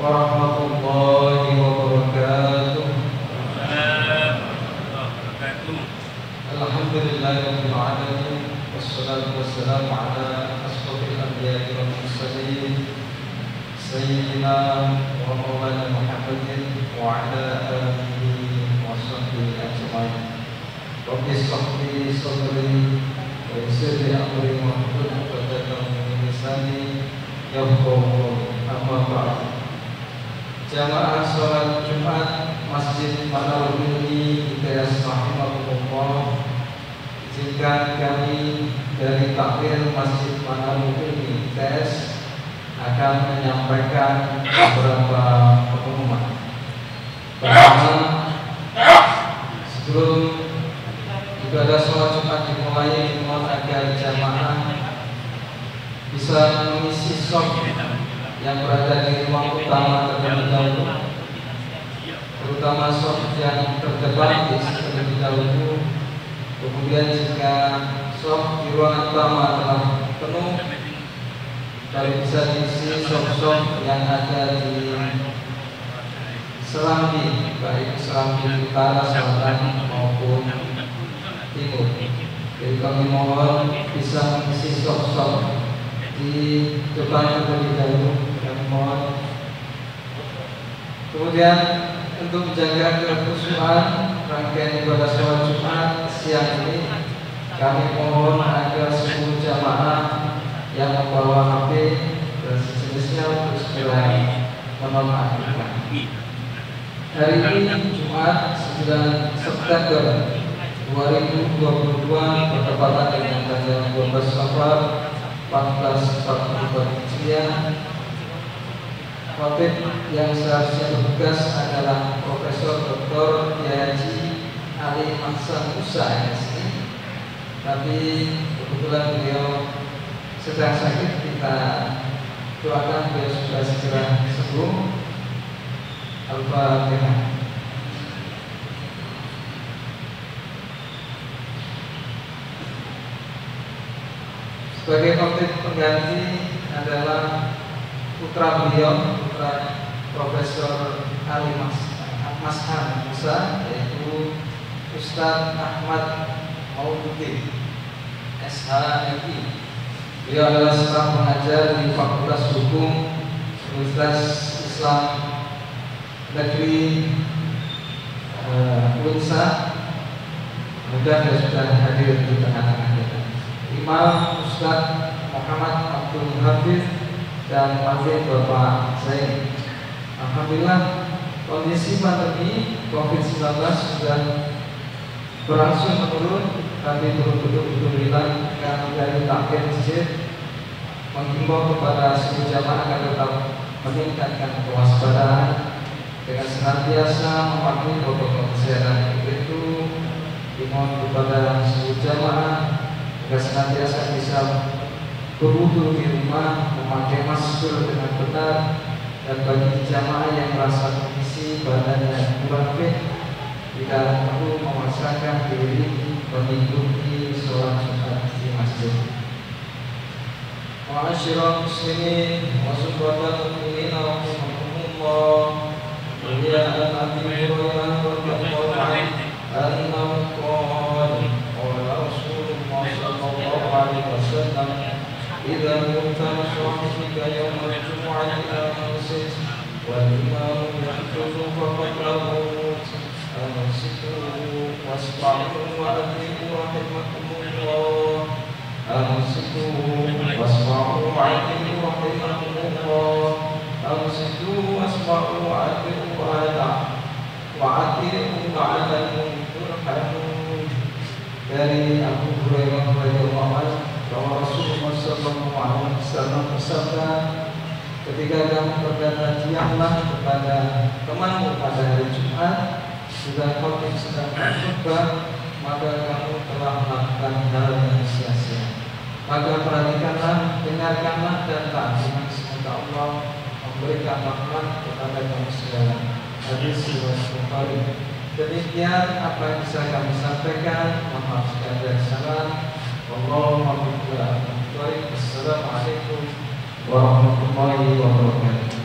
warahmatullahi wabarakatuh. Alhamdulillahirabbil alamin wassalatu wassalamu ala asyrofil anbiya'i wal mursalin sayyidina wa maulana Muhammadin wa ala alihi wa sahbihi ajmain. Rabbi shrah li sadri wa yassir li amri wahlul 'uqdatam min lisani yafqahu amma ba'd. Jamaah sholat Jumat Masjid Manarul Ilmi ITS rahimahullah, izinkan kami dari takmir Masjid Manarul Ilmi ITS akan menyampaikan beberapa pengumuman. Pertama, sebelum ibadah sholat Jumat dimulai, mohon agar jamaah bisa mengisi shop yang berada di ruang utama terlebih dahulu, terutama shop yang terdepan terlebih dahulu. Kemudian jika shop di ruangan utama telah penuh, baru bisa diisi shop-shop yang ada di Serambi, baik Serambi Utara, Selatan maupun Timur. Jadi kami mohon bisa mengisi shop-shop di depan terlebih dahulu. Mohon. Kemudian untuk menjaga kekhusyuan rangkaian ibadah sholat Jumat siang ini, kami mohon agar seluruh jamaah yang membawa HP dan sejenisnya untuk segera menonaktifkan. Hari ini Jumat 9 September 2022 bertepatan dengan tanggal 12 Safar 1444 Hijriah. Khotib yang seharusnya bertugas adalah Profesor Dr. Haji Ali Ahsan Musa MSI, tapi kebetulan beliau sedang sakit. Kita doakan beliau sudah segera sembuh. Al-Fatihah. Sebagai khotib pengganti adalah putra beliau, putra Profesor Ali Ahsan Musa, yaitu Ustadz Ahmad Mauluddin SHMI. Beliau adalah staf pengajar di Fakultas Hukum Universitas Islam Negeri Unsa. Mudah dia sudah hadir di tengah-tengah kita. Imam Ustadz Muhammad Abdul Hafiz dan Wakil Bapak Zain. Alhamdulillah, kondisi pandemi COVID-19 sudah berangsur menurun, tapi betul-betul hilang. Kami dari takmir masjid menghimbau kepada seluruh jamaah agar tetap meningkatkan kewaspadaan dengan senantiasa mematuhi protokol kesehatan. Itu dimohon kepada seluruh jamaah agar senantiasa bisa berwudu di rumah, memakai masker dengan benar, dan bagi jamaah yang merasa kondisi badannya kurang fit, jika perlu memaksakan diri mengikuti sholat Jumat di masjid. Ma'asyiral muslimin wa subhanallahi rahimakumullah. Mulia Abi Hurairah radhiyallahu anhu qala Rasulullah sallallahu alaihi wasallam, إذا كنت صاحبك يوم الجمعة أنصت والإمام يخطب فقد موت أنصتوا واسمعوا وأطيعوا رحمكم الله أنصتوا واسمعوا وأطيعوا رحمكم الله أنصتوا واسمعوا وأطيعوا لعلكم ترحمون. Dari Abu Hurairah radhiyallahu anhu bahwa Rasulullah SAW bersabda, ketika kamu berjanjilah kepada temanmu pada hari Jumat, sudah khotib sedang berkhutbah, maka kamu telah melakukan hal yang sia-sia. Maka perhatikanlah, dengarkanlah dan taatilah, semoga Allah memberikan rahmat kepada kamu sekalian. Hadis riwayat Bukhari. Demikian apa yang bisa kami sampaikan. Mohon jika ada salah. Assalamualaikum warahmatullahi wabarakatuh.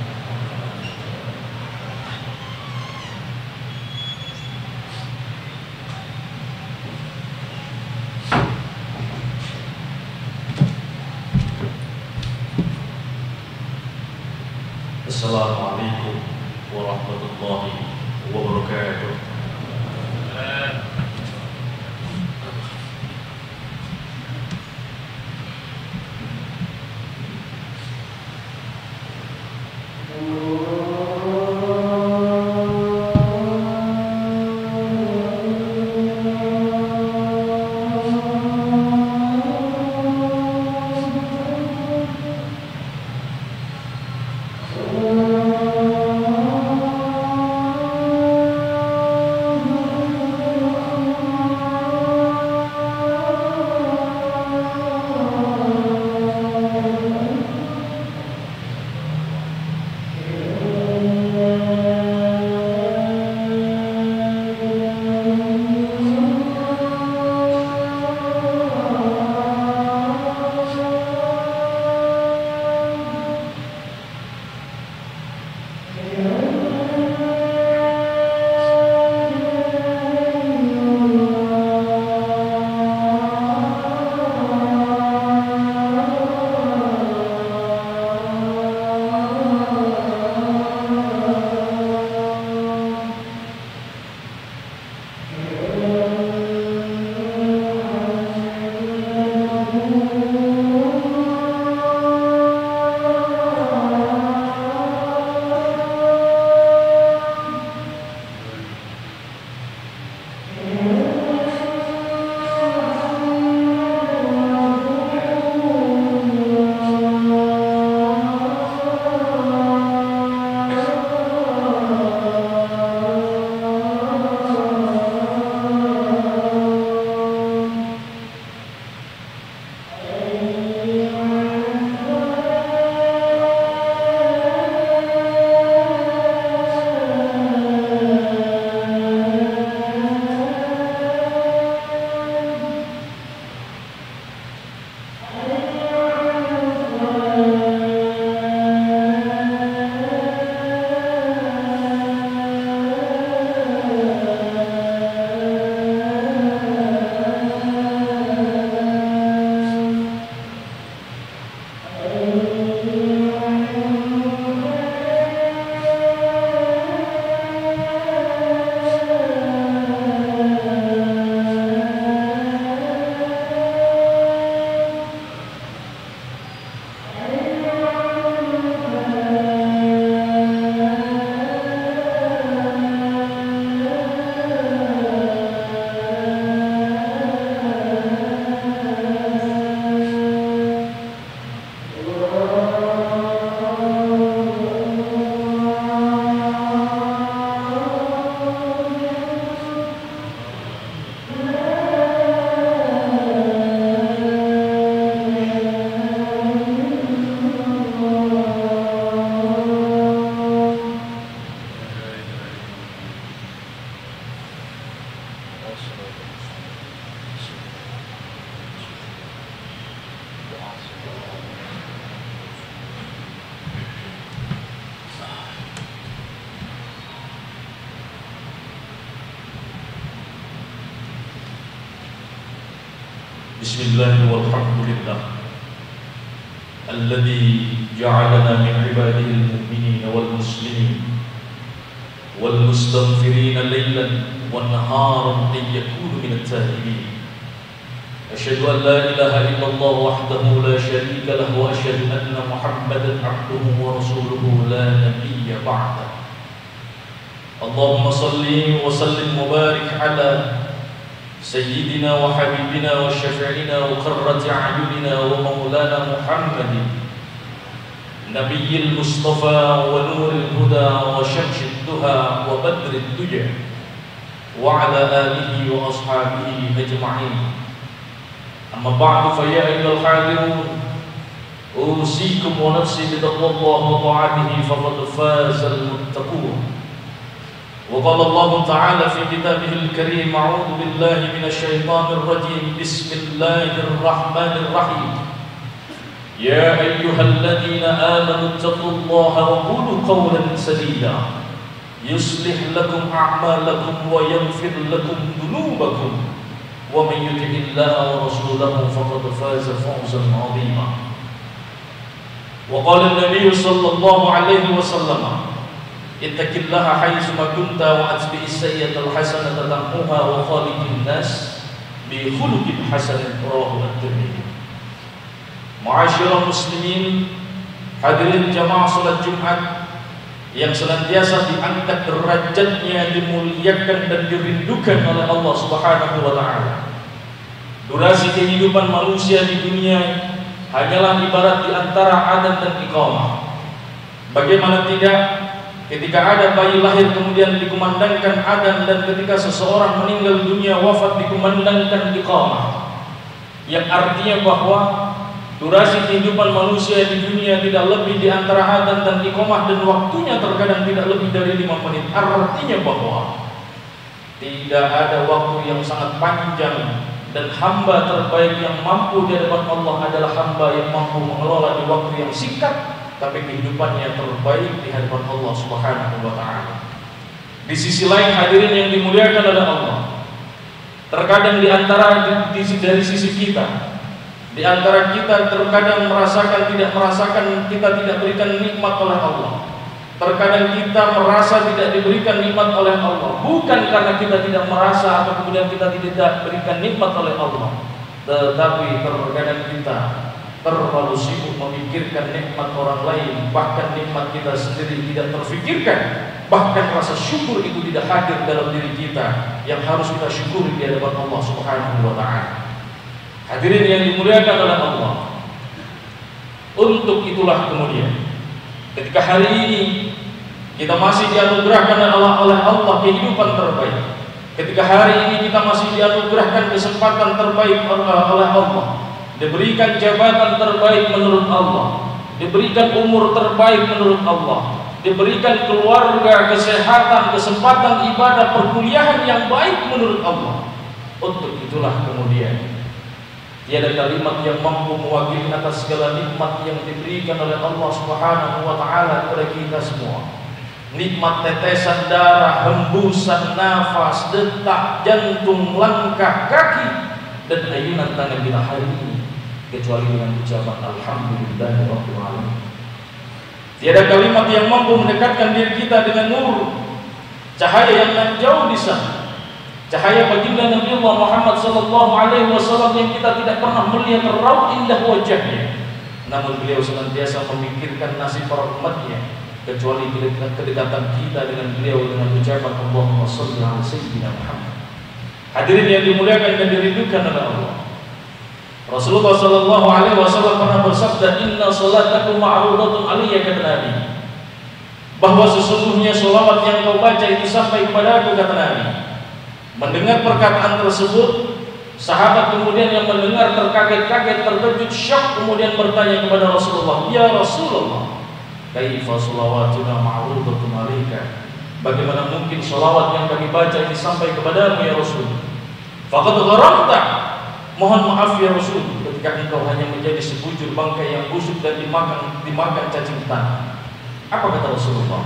Assalamualaikum warahmatullahi wabarakatuh. Bismillah walhamdulillah alladzi ja'alana min ibadihi al-mu'minin wal muslimin wal mustaghfirin laylan wan naharan liyakunu min at-tahibin. Asyhadu an la ilaha illallah wahdahu la syarika lahu wa asyhadu anna Muhammadan 'abduhu wa rasuluhu la nabiyya ba'da. Allahumma salli wa sallim wa barik ala سيدنا وحبيبنا وشفيعنا وقرة أعيننا ومولانا محمد نبي المصطفى ونور الهدى وشمس الدهى وبدر الدجى وعلى آله وأصحابه أجمعين. أما بعد فيا أيها الحاضرون أوصيكم ونفسي بتقوى الله وطاعته فقد فاز المتقون. وقال الله تعالى في كتابه الكريم أعوذ بالله من الشيطان الرجيم بسم الله الرحمن الرحيم يا أيها الذين آمنوا اتقوا الله وقولوا قولا سديدا يصلح لكم أعمالكم ويغفر لكم ذنوبكم ومن يطع الله ورسوله فقد فاز فوزا عظيما. Wa qala an-nabiy sallallahu alaihi wasallam, ittaqillaha haitsu ma kunta wa atbi'is sayyi'atal hasanata tamhuha wa khaliqin nas bi khuluqin hasan, rawahu at-Tirmidzi. Ma'asyiral muslimin, hadirin jamaah salat Jumat yang senantiasa diangkat derajatnya, dimuliakan dan dirindukan oleh Allah Subhanahu wa taala. Durasi kehidupan manusia di dunia hanyalah ibarat di antara adzan dan iqamah. Bagaimana tidak, ketika ada bayi lahir kemudian dikumandangkan adzan, dan ketika seseorang meninggal dunia wafat dikumandangkan iqamah. Yang artinya bahwa durasi kehidupan manusia di dunia tidak lebih di antara adzan dan iqamah, dan waktunya terkadang tidak lebih dari 5 menit. Artinya bahwa tidak ada waktu yang sangat panjang, dan hamba terbaik yang mampu di hadapan Allah adalah hamba yang mampu mengelola di waktu yang singkat, tapi kehidupannya terbaik di hadapan Allah Subhanahu wa taala. Di sisi lain, hadirin yang dimuliakan oleh Allah, terkadang di antara dari sisi kita, di antara kita terkadang tidak merasakan kita tidak berikan nikmat oleh Allah. Terkadang kita merasa tidak diberikan nikmat oleh Allah, bukan karena kita tidak merasa atau kemudian kita tidak berikan nikmat oleh Allah, tetapi terkadang kita terlalu sibuk memikirkan nikmat orang lain, bahkan nikmat kita sendiri tidak terfikirkan. Bahkan rasa syukur itu tidak hadir dalam diri kita, yang harus kita syukuri di hadapan Allah Subhanahu wa taala. Hadirin yang dimuliakan oleh Allah, untuk itulah kemudian ketika hari ini kita masih dianugerahkan oleh Allah kehidupan terbaik, ketika hari ini kita masih dianugerahkan kesempatan terbaik oleh Allah, diberikan jabatan terbaik menurut Allah, diberikan umur terbaik menurut Allah, diberikan keluarga, kesehatan, kesempatan ibadah, perkuliahan yang baik menurut Allah. Untuk itulah kemudian tiada kalimat yang mampu mewakili atas segala nikmat yang diberikan oleh Allah Subhanahu wa taala kepada kita semua. Nikmat tetesan darah, hembusan nafas, detak jantung, langkah kaki, dan ayunan tangan kita hari ini, kecuali dengan ucapan alhamdulillahirabbil alamin. Tiada kalimat yang mampu mendekatkan diri kita dengan nur, cahaya yang jauh di sana, cahaya baginda Nabi Allah Muhammad sallallahu alaihi wasallam yang kita tidak pernah melihat raut indah wajahnya, namun beliau senantiasa memikirkan nasib para umatnya, kecuali kedekatan kita dengan beliau dengan ucapan Allahumma shalli ala sayyidina Muhammad. Hadirin yang dimuliakan dan dirindukan oleh Allah, Rasulullah sallallahu alaihi wasallam pernah bersabda, inna salatakum ma'rudatun alayya, kata Nabi, bahwa sesungguhnya selawat yang kau baca itu sampai kepada aku, kata Nabi. Mendengar perkataan tersebut, sahabat kemudian yang mendengar terkaget-kaget, terkejut, syok, kemudian bertanya kepada Rasulullah, ya Rasulullah, kaifa sholawatuna ma'rudatun alayka, bagaimana mungkin sholawat yang kami baca ini sampai kepadamu ya Rasul? Faqad gharamta, mohon maaf ya Rasul, ketika engkau hanya menjadi sebujur bangkai yang busuk dan dimakan cacing tanah. Apa kata Rasulullah?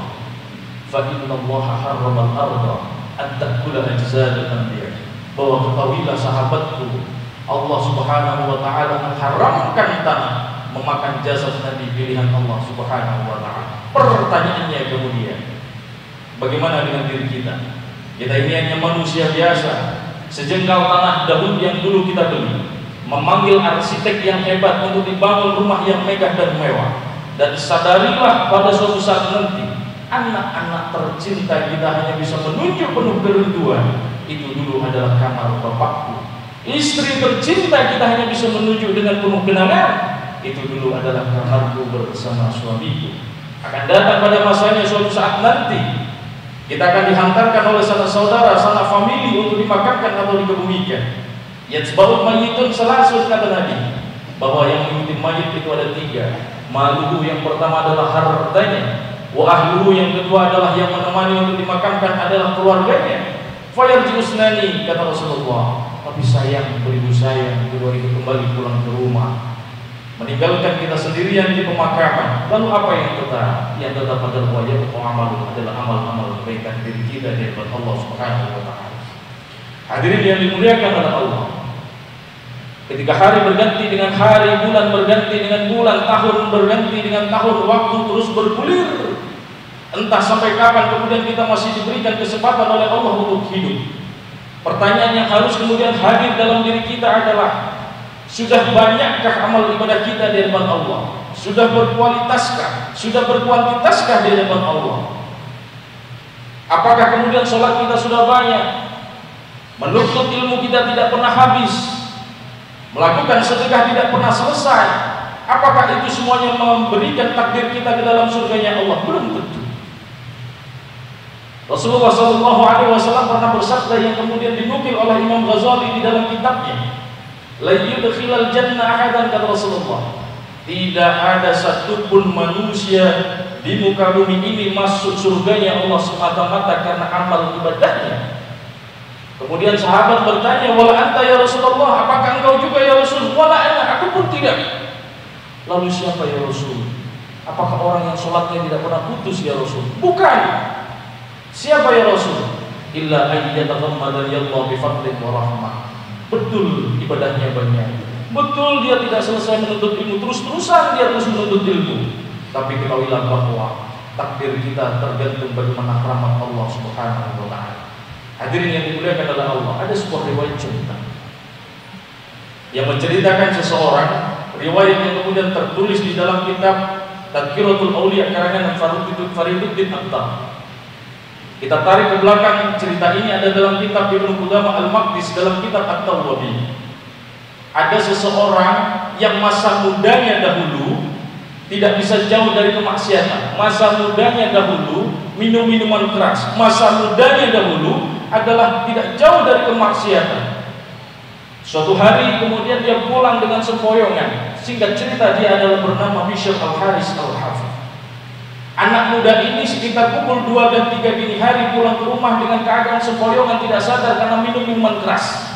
Fa innallaha harramal arda an ta'kula ajzal al-anbiya, bahwa ketahuilah sahabatku, Allah Subhanahu wa taala mengharamkan tanah memakan jasad Nabi pilihan Allah Subhanahu wa taala. Pertanyaannya kemudian, bagaimana dengan diri kita? Kita ini hanya manusia biasa, sejengkal tanah daun yang dulu kita beli, memanggil arsitek yang hebat untuk dibangun rumah yang megah dan mewah, dan sadarilah pada suatu saat nanti anak-anak tercinta kita hanya bisa menunjuk penuh kerinduan, itu dulu adalah kamar bapakku. Istri tercinta kita hanya bisa menunjuk dengan penuh kenangan, itu dulu adalah kamarku bersama suamiku. Akan datang pada masanya suatu saat nanti, kita akan dihantarkan oleh sanak saudara, sanak famili untuk dimakamkan atau dikebumikan. Yatsba'ul mayyitun salasun, kata Nabi, bahwa yang mengikuti mayit itu ada 3. Maluhu, yang pertama adalah hartanya, wa ahluhu, yang kedua adalah yang menemani untuk dimakamkan adalah keluarganya. Fayarji usnani, kata Rasulullah, tapi sayang, beribu sayang, kedua itu kembali pulang ke rumah, meninggalkan kita sendirian di pemakaman. Lalu apa yang tetap? Yang tetap adalah wajib amal, adalah amal-amal kebaikan diri kita di hadapan Allah Subhanahu wa taala. Hadirin yang dimuliakan oleh Allah, Ketika hari berganti dengan hari, bulan berganti dengan bulan, tahun berganti dengan tahun, waktu terus bergulir. Entah sampai kapan kemudian kita masih diberikan kesempatan oleh Allah untuk hidup. Pertanyaan yang harus kemudian hadir dalam diri kita adalah, sudah banyakkah amal ibadah kita di hadapan Allah? Sudah berkualitaskah? Sudah berkuantitaskah di hadapan Allah? Apakah kemudian sholat kita sudah banyak? Menuntut ilmu kita tidak pernah habis? Melakukan sedekah tidak pernah selesai? Apakah itu semuanya memberikan takdir kita ke dalam surganya Allah? Belum tentu. Rasulullah SAW pernah bersabda yang kemudian dinukil oleh Imam Ghazali di dalam kitabnya, la yudkhilal jannah ahadan, kata Rasulullah, tidak ada satupun manusia di muka bumi ini masuk surganya Allah semata-mata karena amal ibadahnya. Kemudian sahabat bertanya, wala anta ya Rasulullah, apakah engkau juga ya Rasul? Wala ana, aku pun tidak. Lalu siapa ya Rasul? Apakah orang yang sholatnya tidak pernah putus ya Rasul? Bukan. Siapa ya Rasul? Illa ayyataghammadani Allah bi fadlin wa rahmah. Betul ibadahnya banyak, betul dia tidak selesai menuntut ilmu, terus-terusan dia terus menuntut ilmu. Tapi ketahuilah bahwa takdir kita tergantung bagaimana rahmat Allah Subhanahu wa ta'ala. Hadirin yang dimuliakan oleh Allah, ada sebuah riwayat cerita yang menceritakan seseorang, riwayat yang kemudian tertulis di dalam kitab Tadhkiratul Auliya karangan Fariduddin Attar. Kita tarik ke belakang, cerita ini ada dalam kitab Ibnu Qudamah Al-Maqdis, dalam kitab At-Tawwabi. Ada seseorang yang masa mudanya dahulu tidak bisa jauh dari kemaksiatan. Masa mudanya dahulu minum minuman keras. Masa mudanya dahulu adalah tidak jauh dari kemaksiatan. Suatu hari kemudian dia pulang dengan sempoyongan. Singkat cerita, dia adalah bernama Bishr Al-Haris Al-Hafidh. Anak muda ini sekitar pukul 2 dan 3 dini hari pulang ke rumah dengan keadaan sempoyongan, tidak sadar karena minum minuman keras.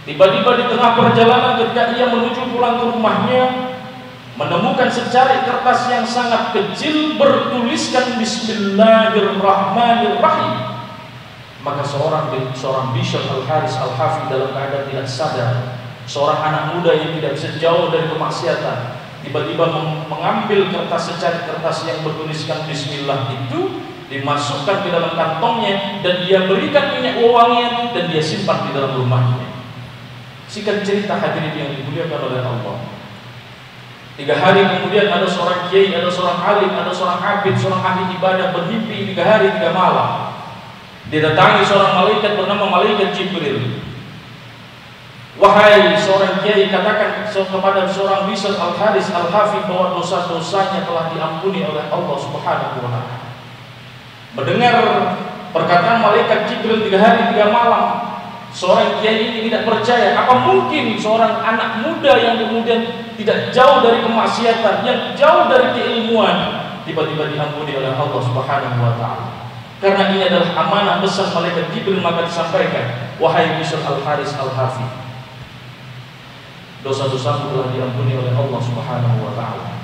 Tiba-tiba di tengah perjalanan ketika ia menuju pulang ke rumahnya, menemukan secari kertas yang sangat kecil bertuliskan Bismillahirrahmanirrahim. Maka seorang Bishr Al-Haris Al-Hafidh dalam keadaan tidak sadar, seorang anak muda yang tidak bisa jauh dari kemaksiatan, tiba-tiba mengambil secari kertas yang bertuliskan Bismillah itu, dimasukkan ke dalam kantongnya dan dia berikan minyak wangian dan dia simpan di dalam rumahnya. Singkat cerita, hadirin yang dimuliakan oleh Allah, 3 hari kemudian ada seorang kiai, ada seorang alim, ada seorang abid, seorang ahli ibadah bermimpi 3 hari 3 malam. Didatangi seorang malaikat bernama malaikat Jibril. Wahai seorang kiai, katakan kepada seorang Bishr Al-Haris Al-Hafidh bahwa dosa-dosanya telah diampuni oleh Allah Subhanahu wa ta'ala. Mendengar perkataan malaikat Jibril 3 hari 3 malam, seorang kiai ini tidak percaya. Apa mungkin seorang anak muda yang kemudian tidak jauh dari kemaksiatan, yang jauh dari keilmuan, tiba-tiba diampuni oleh Allah Subhanahu wa ta'ala? Karena ini adalah amanah besar malaikat Jibril, maka disampaikan, wahai Bishr Al-Haris Al-Hafidh, dosa-dosamu telah diampuni oleh Allah Subhanahu wa ta'ala.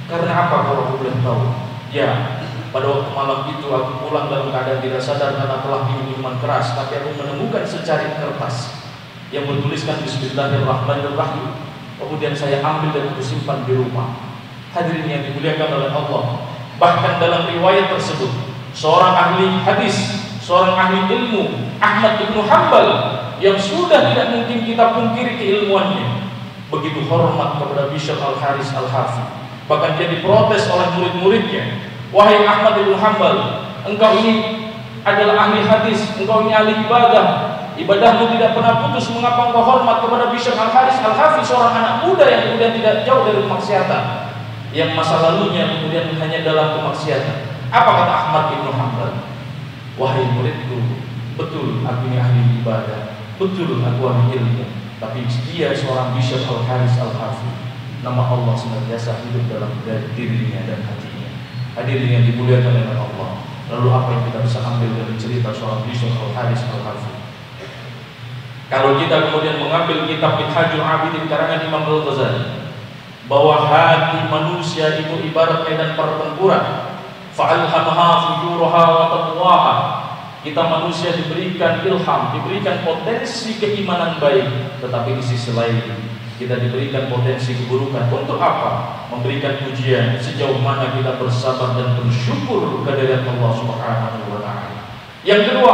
Karena apa kalau aku boleh tahu? Ya, pada waktu malam itu aku pulang dalam keadaan tidak sadar karena telah minum minuman keras, tapi aku menemukan secari kertas yang bertuliskan Bismillahirrahmanirrahim. Kemudian saya ambil dan aku simpan di rumah. Hadirin yang dimuliakan oleh Allah, bahkan dalam riwayat tersebut, seorang ahli hadis, seorang ahli ilmu, Ahmad bin Hanbal, yang sudah tidak mungkin kita pungkiri keilmuannya, begitu hormat kepada Bishr Al-Haris Al-Hafidh. Bahkan dia diprotes oleh murid-muridnya, wahai Ahmad bin Hanbal, engkau ini adalah ahli hadis, engkau ini ahli ibadah, ibadahmu tidak pernah putus, mengapa engkau hormat kepada Bishr Al-Haris Al-Hafidh, seorang anak muda yang kemudian tidak jauh dari kemaksiatan, yang masa lalunya kemudian hanya dalam kemaksiatan? Apa kata Ahmad bin Hanbal? Wahai muridku, betul aku ini ahli ibadah, betul aku ahli ilmu, tapi dia seorang Bishr Al-Haris Al-Hafidh, nama Allah senantiasa hidup dalam dirinya dan hatinya. Hadirin yang dimuliakan oleh Allah, lalu apa yang kita bisa ambil dari cerita seorang Bishr Al-Haris Al-Hafidh? Kalau kita kemudian mengambil kitab Minhajul Abidin karangan Imam Al-Ghazali, bahwa hati manusia itu ibarat medan pertempuran, fa'alhamaha fujuraha wa taqwaha, kita manusia diberikan ilham, diberikan potensi keimanan baik, tetapi di sisi lain kita diberikan potensi keburukan. Untuk apa? Memberikan ujian sejauh mana kita bersabar dan bersyukur kehadirat Allah Subhanahu wa taala. Yang kedua,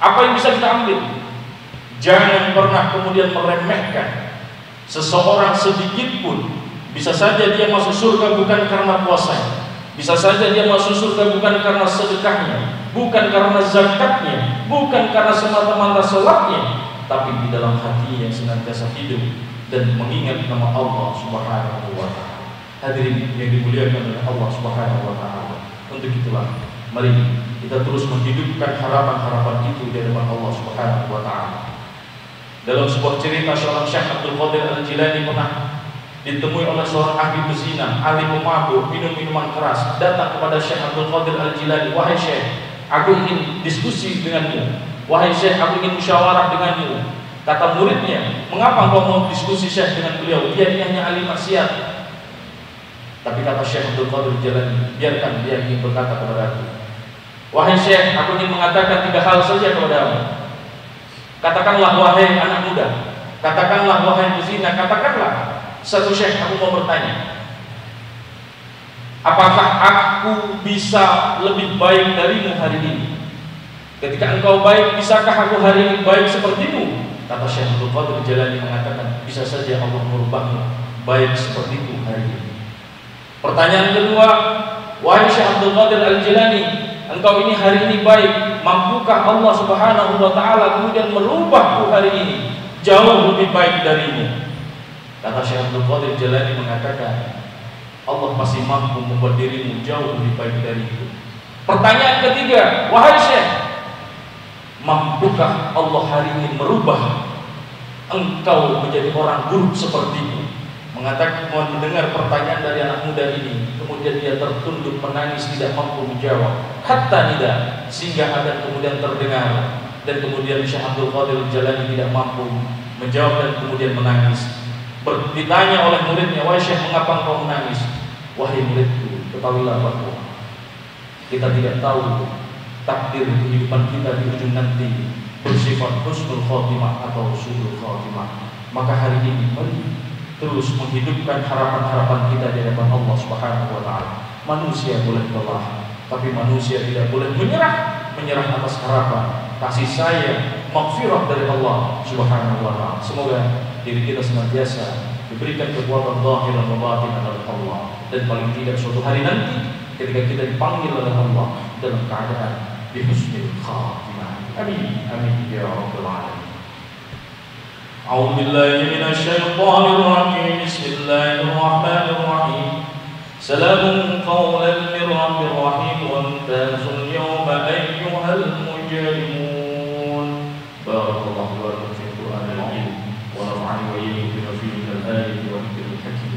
apa yang bisa kita ambil? Jangan pernah kemudian meremehkan seseorang sedikit pun. Bisa saja dia masuk surga bukan karena puasanya, bisa saja dia masuk surga bukan karena sedekahnya, bukan karena zakatnya, bukan karena semata-mata salatnya, tapi di dalam hati yang senantiasa hidup dan mengingat nama Allah Subhanahu wa taala. Hadirin yang dimuliakan oleh Allah Subhanahu wa taala. Untuk itulah mari kita terus menghidupkan harapan-harapan itu di hadapan Allah Subhanahu wa taala. Dalam sebuah cerita, seorang Syekh Abdul Qadir Al-Jilani pernah ditemui oleh seorang ahli bezina, ahli pemabuk, minum minuman keras, datang kepada Syekh Abdul Qadir Al-Jilani. Wahai Syekh, aku ingin diskusi denganmu. Wahai Syekh, aku ingin musyawarah denganmu. Kata muridnya, mengapa kau mau diskusi Syekh dengan beliau? Dia hanya ahli maksiat. Tapi kata Syekh Abdul Qadir Al-Jilani, biarkan dia ingin berkata kepada aku. Wahai Syekh, aku ingin mengatakan 3 hal saja kepadamu. Katakanlah wahai anak muda, katakanlah wahai bezina, katakanlah. Satu Syekh, aku mau bertanya, apakah aku bisa lebih baik darimu hari ini? Ketika engkau baik, bisakah aku hari ini baik sepertimu? Kata Syekh Abdul Qadir Al-Jilani mengatakan, bisa saja Allah merubahmu baik sepertiku hari ini. Pertanyaan kedua, wahai Syekh Abdul Qadir Al-Jilani, engkau ini hari ini baik, mampukah Allah Subhanahu wa taala kemudian merubahku hari ini jauh lebih baik darimu? Kata Syekh Abdul Qadir Al-Jilani mengatakan, Allah masih mampu membuat dirimu jauh lebih baik dariku. Pertanyaan ketiga, wahai Syekh, mampukah Allah hari ini merubah engkau menjadi orang buruk sepertiku? Mengatakan, mau mendengar pertanyaan dari anak muda ini, kemudian dia tertunduk menangis, tidak mampu menjawab. Hatta nida, sehingga akan kemudian terdengar, dan kemudian Syekh Abdul Qadir Al-Jilani tidak mampu menjawab dan kemudian menangis. Ditanya oleh muridnya, wahai Syekh, mengapa engkau menangis? Wahai muridku, ketahuilah bahwa kita tidak tahu takdir kehidupan kita di ujung nanti bersifat husnul khotimah atau su'ul khotimah. Maka hari ini mari terus menghidupkan harapan-harapan kita di hadapan Allah Subhanahu wa taala. Manusia boleh lelah, tapi manusia tidak boleh menyerah atas harapan, kasih sayang, maghfirah dari Allah Subhanahu wa taala. Semoga diri kita senantiasa diberikan kekuatan zahir dan batin oleh Allah, dan paling tidak suatu hari nanti ketika kita dipanggil oleh Allah dalam keadaan di husnul khatimah. Amin amin ya rabbal alamin. A'udzu billahi minasy syaithanir rajim. Bismillahirrahmanir rahim. Salamun qawlan mir rabbir rahim wa amtazul yawma ayyuhal mujrimun. Barakallahu wa lakum fil Qur'anil azim wa nafa'ani wa iyyakum bima fihi minal ayati wa dhikril hakim.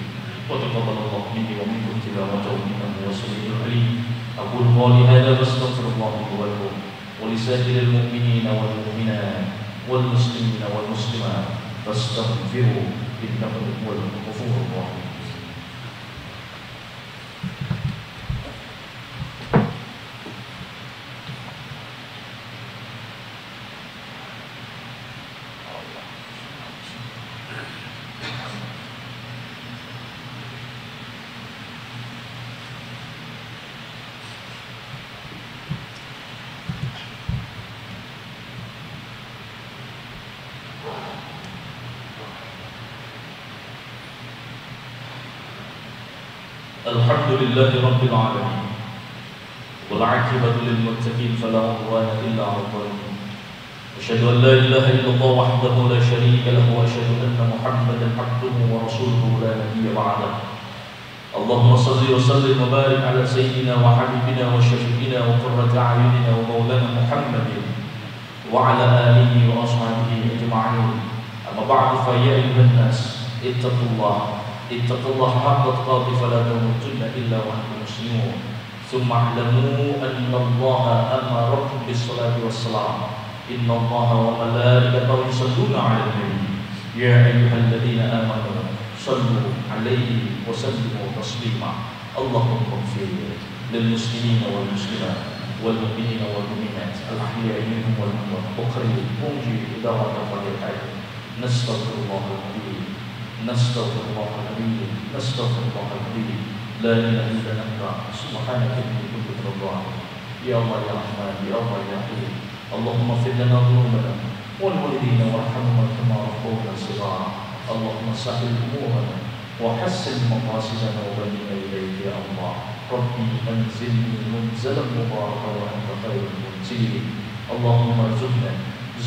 Wa taqabbalallahu minni wa minkum tilawatahu innahu was-sami'ul 'alim. Aqulu qawli hadza wa astaghfirullah li wa lakum wa lisa'iril mu'minina wal mu'minat wal muslimina wal muslimat fastaghfiruhu innahu huwal ghafurur rahim. Alhamdulillahi rabbil alamin wal 'aqibatu lil muttaqin fala 'udwana illa 'alal zalimin. Asyhadu an la ilaha illallah wahdahu la syarika lahu wa asyhadu anna Muhammadan 'abduhu wa rasuluhu la nabiyya ba'dahu. Allahumma shalli wa sallim wa barik 'ala sayyidina wa habibina wa syafi'ina wa qurrati a'yunina wa maulana Muhammadin wa 'ala alihi wa ashabihi ajma'in. Amma ba'du, fa ya ayyuhan nas ittaqullaha haqqa tuqatih wa la tamutunna illa wa antum muslimun. Tsumma i'lamu anna Allaha amarakum bis-shalati was-salam. Inna Allaha wa malaikatahu yusholluna 'alan nabi. Ya ayyuhalladzina amanu shallu 'alaihi wa sallimu taslima. Allahumma ighfir lil muslimina wal muslimat والمؤمنين والمؤمنات الأحياء منهم والأموات وقريب مجيب دعوة الحاجة نستغفر الله العظيم نستغفر الله العظيم نستغفر الله العظيم لا إله إلا أنت سبحانك إني كنت من الظالمين يا الله يا رحمن يا الله يا رحيم اللهم اغفر لنا ذنوبنا والوالدين وارحمهم كما ربونا صغارا اللهم سهل أمورنا وحسن مقاصدنا وبنينا إليك يا الله ربي أنزلني منزلا مباركا وأنت خير المنزلين اللهم ارزقنا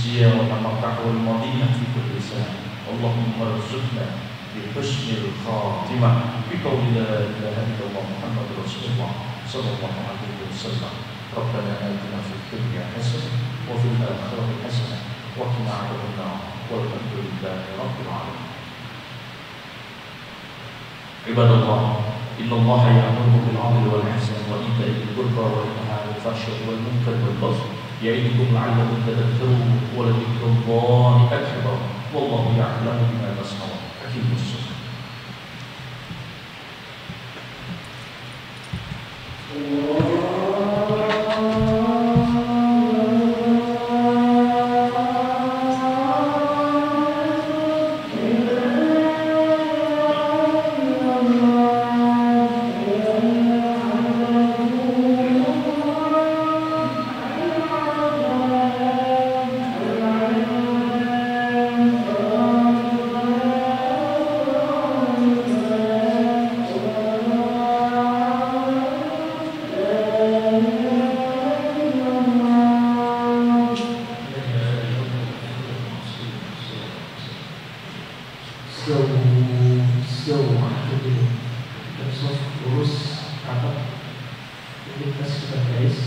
زيارة مكة والمدينة في كل سنة اللهم ارزقنا بحسن الخاتمة بقول لا إله إلا الله محمد رسول الله صلى الله عليه وسلم ربنا آتنا في الدنيا حسنة وفي الآخرة حسنة وقنا عذاب النار والحمد لله رب العالمين. عباد الله إن الله يأمر بالعدل والإحسان وإيتاء ذي القربى وينهى عن الفحشاء والمنكر والبغي يعظكم لعلكم تذكرون ولذكر الله أكبر والله يعلم بما تصنعون. أقيموا الصلاة.